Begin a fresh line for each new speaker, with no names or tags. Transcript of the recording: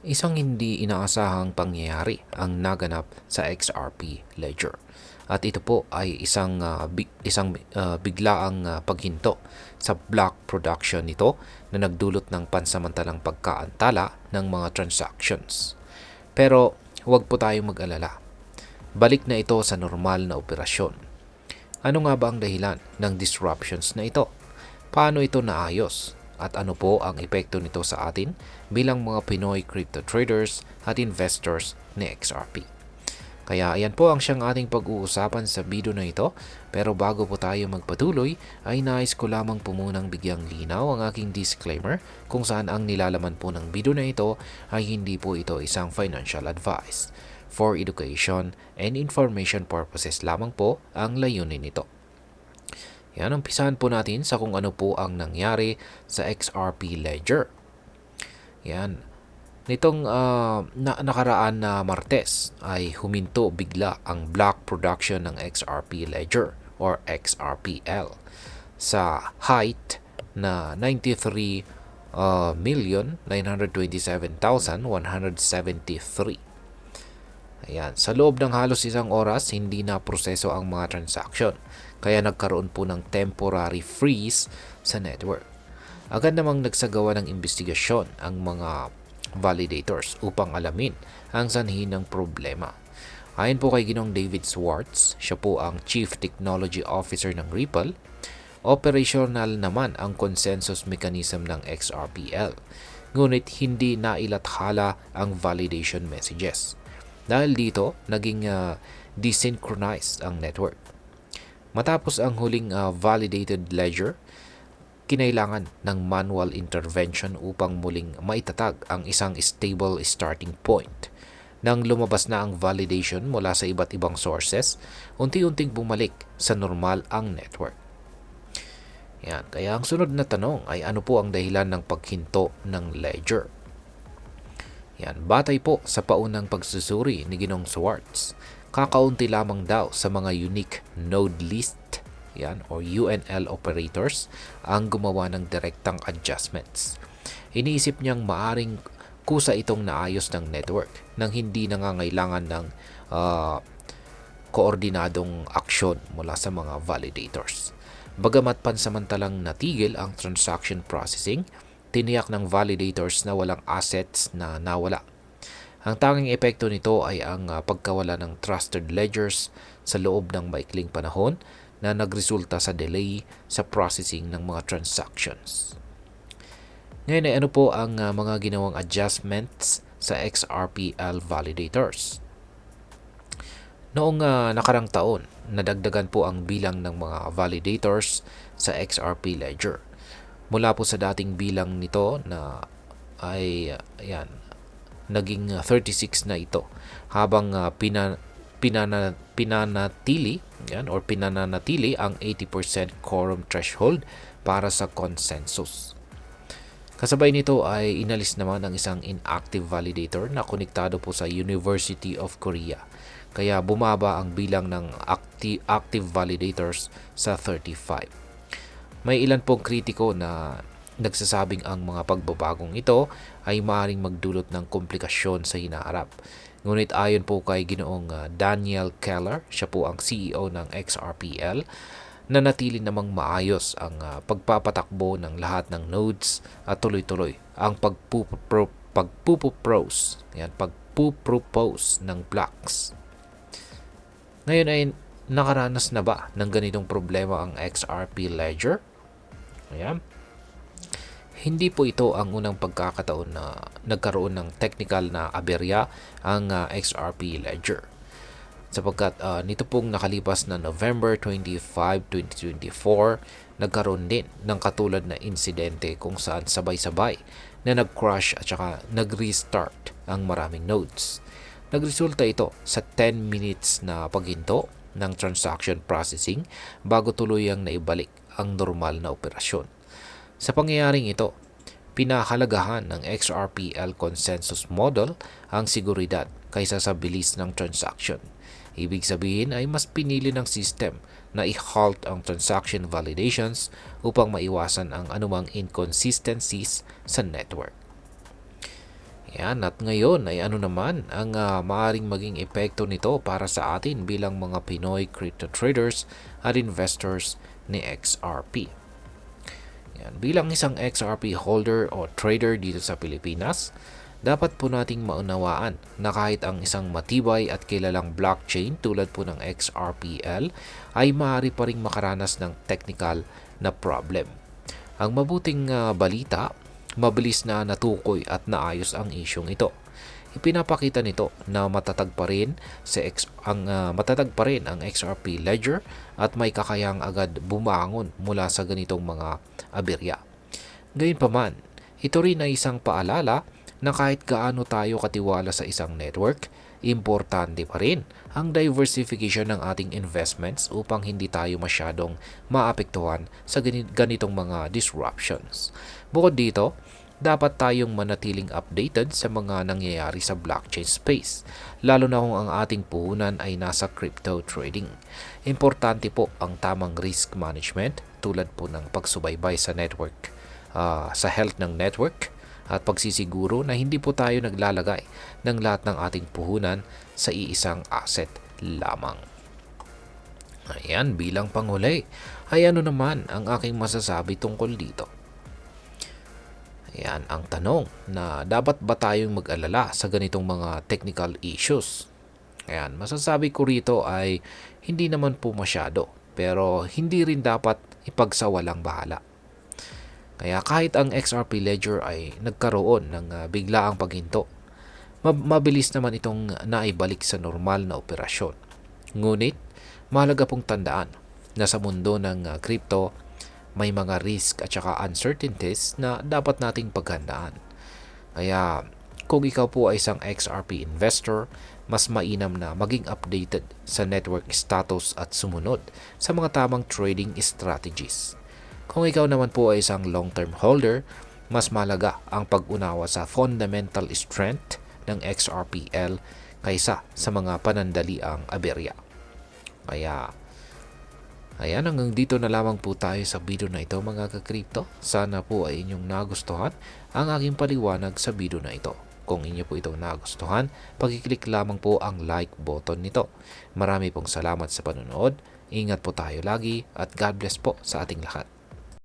Isang hindi inaasahang pangyayari ang naganap sa XRP Ledger. At ito po ay isang biglaang paghinto sa block production nito na nagdulot ng pansamantalang pagkaantala ng mga transactions. Pero huwag po tayong mag-alala. Balik na ito sa normal na operasyon. Ano nga ba ang dahilan ng disruptions na ito? Paano ito naayos? At ano po ang epekto nito sa atin bilang mga Pinoy crypto traders at investors ni XRP? Kaya ayan po ang siyang ating pag-uusapan sa video na ito. Pero bago po tayo magpatuloy, ay nais ko lamang po munang bigyang linaw ang aking disclaimer kung saan ang nilalaman po ng video na ito ay hindi po ito isang financial advice. For education and information purposes lamang po ang layunin nito. Yan, umpisahan po natin sa kung ano po ang nangyari sa XRP Ledger. Yan. Nitong nakaraan na Martes ay huminto bigla ang block production ng XRP Ledger or XRPL sa height na 93,927,173. Ayan. Sa loob ng halos isang oras, hindi na proseso ang mga transaction. Kaya nagkaroon po ng temporary freeze sa network. Agad namang nagsagawa ng investigasyon ang mga validators upang alamin ang sanhi ng problema. Ayon po kay Ginoong David Schwartz, siya po ang Chief Technology Officer ng Ripple, operational naman ang consensus mechanism ng XRPL. Ngunit hindi nailathala ang validation messages. Dahil dito, naging desynchronized ang network. Matapos ang huling validated ledger, kinailangan ng manual intervention upang muling maitatag ang isang stable starting point. Nang lumabas na ang validation mula sa iba't ibang sources, unti-unting bumalik sa normal ang network. Yan. Kaya ang sunod na tanong ay ano po ang dahilan ng paghinto ng ledger? Yan, batay po sa paunang pagsusuri ni Ginoong Schwartz, kakaunti lamang daw sa mga unique node list, yan, or UNL operators ang gumawa ng direktang adjustments. Iniisip niyang maaring kusa itong naayos ng network nang hindi nangangailangan ng koordinadong aksyon mula sa mga validators. Bagamat pansamantalang natigil ang transaction processing, tiniyak ng validators na walang assets na nawala. Ang tanging epekto nito ay ang pagkawala ng trusted ledgers sa loob ng maikling panahon na nagresulta sa delay sa processing ng mga transactions. Ngayon ay ano po ang mga ginawang adjustments sa XRPL validators? Noong nakarang taon, nadagdagan po ang bilang ng mga validators sa XRP Ledger. Mula po sa dating bilang nito na ay naging 36 na ito habang pinananatili ang 80% quorum threshold para sa consensus. Kasabay nito ay inalis naman ang isang inactive validator na konektado po sa University of Korea. Kaya bumaba ang bilang ng active validators sa 35. May ilan pong kritiko na nagsasabing ang mga pagbabagong ito ay maaaring magdulot ng komplikasyon sa hinaharap. Ngunit ayon po kay Ginoong Daniel Keller, siya po ang CEO ng XRPL, nanatili namang maayos ang pagpapatakbo ng lahat ng nodes at tuloy-tuloy ang pagpupropose ng blocks. Ngayon ay nakaranas na ba ng ganitong problema ang XRP Ledger? Ayan. Hindi po ito ang unang pagkakataon na nagkaroon ng technical na aberya ang XRP Ledger. Sapagkat nito pong nakalipas na November 25, 2024, nagkaroon din ng katulad na insidente kung saan sabay-sabay na nag-crash at saka nag-restart ang maraming nodes. Nagresulta ito sa 10 minutes na paghinto ng transaction processing bago tuluyang naibalik ang normal na operasyon. Sa pangyayaring ito, pinahalagahan ng XRPL consensus model ang seguridad kaysa sa bilis ng transaction. Ibig sabihin ay mas pinili ng system na i-halt ang transaction validations upang maiwasan ang anumang inconsistencies sa network. Yan, at ngayon ay ano naman ang maaring maging epekto nito para sa atin bilang mga Pinoy crypto traders at investors ni XRP. Yan, bilang isang XRP holder o trader dito sa Pilipinas, dapat po nating maunawaan na kahit ang isang matibay at kilalang blockchain tulad po ng XRPL ay maaari pa ring makaranas ng technical na problem. Ang mabuting balita, mabilis na natukoy at naayos ang isyong ito. Ipinapakita nito na matatag pa rin ang XRP ledger at may kakayang agad bumangon mula sa ganitong mga aberya. Gayunpaman, ito rin ay isang paalala na kahit gaano tayo katiwala sa isang network, importante pa rin ang diversification ng ating investments upang hindi tayo masyadong maapektuhan sa ganitong mga disruptions. Bukod dito, dapat tayong manatiling updated sa mga nangyayari sa blockchain space, lalo na kung ang ating puhunan ay nasa crypto trading. Importante po ang tamang risk management tulad po ng pagsubaybay sa network, sa health ng network, at pagsisiguro na hindi po tayo naglalagay ng lahat ng ating puhunan sa iisang asset lamang. Ayan, bilang panghuli, ay ano naman ang aking masasabi tungkol dito? Ayan, ang tanong na dapat ba tayong mag-alala sa ganitong mga technical issues? Ayan, masasabi ko rito ay hindi naman po masyado, pero hindi rin dapat ipagsawalang bahala. Kaya kahit ang XRP ledger ay nagkaroon ng biglaang paghinto, mabilis naman itong naibalik sa normal na operasyon. Ngunit, mahalaga pong tandaan na sa mundo ng crypto, may mga risk at saka uncertainties na dapat nating paghandaan. Kaya kung ikaw po ay isang XRP investor, mas mainam na maging updated sa network status at sumunod sa mga tamang trading strategies. Kung ikaw naman po ay isang long-term holder, mas malaga ang pag-unawa sa fundamental strength ng XRPL kaysa sa mga panandaliang aberya. Kaya, ayan, hanggang dito na lamang po tayo sa video na ito mga ka-crypto. Sana po ay inyong nagustuhan ang aking paliwanag sa video na ito. Kung inyo po itong nagustuhan, pag-click lamang po ang like button nito. Marami pong salamat sa panonood. Ingat po tayo lagi at God bless po sa ating lahat.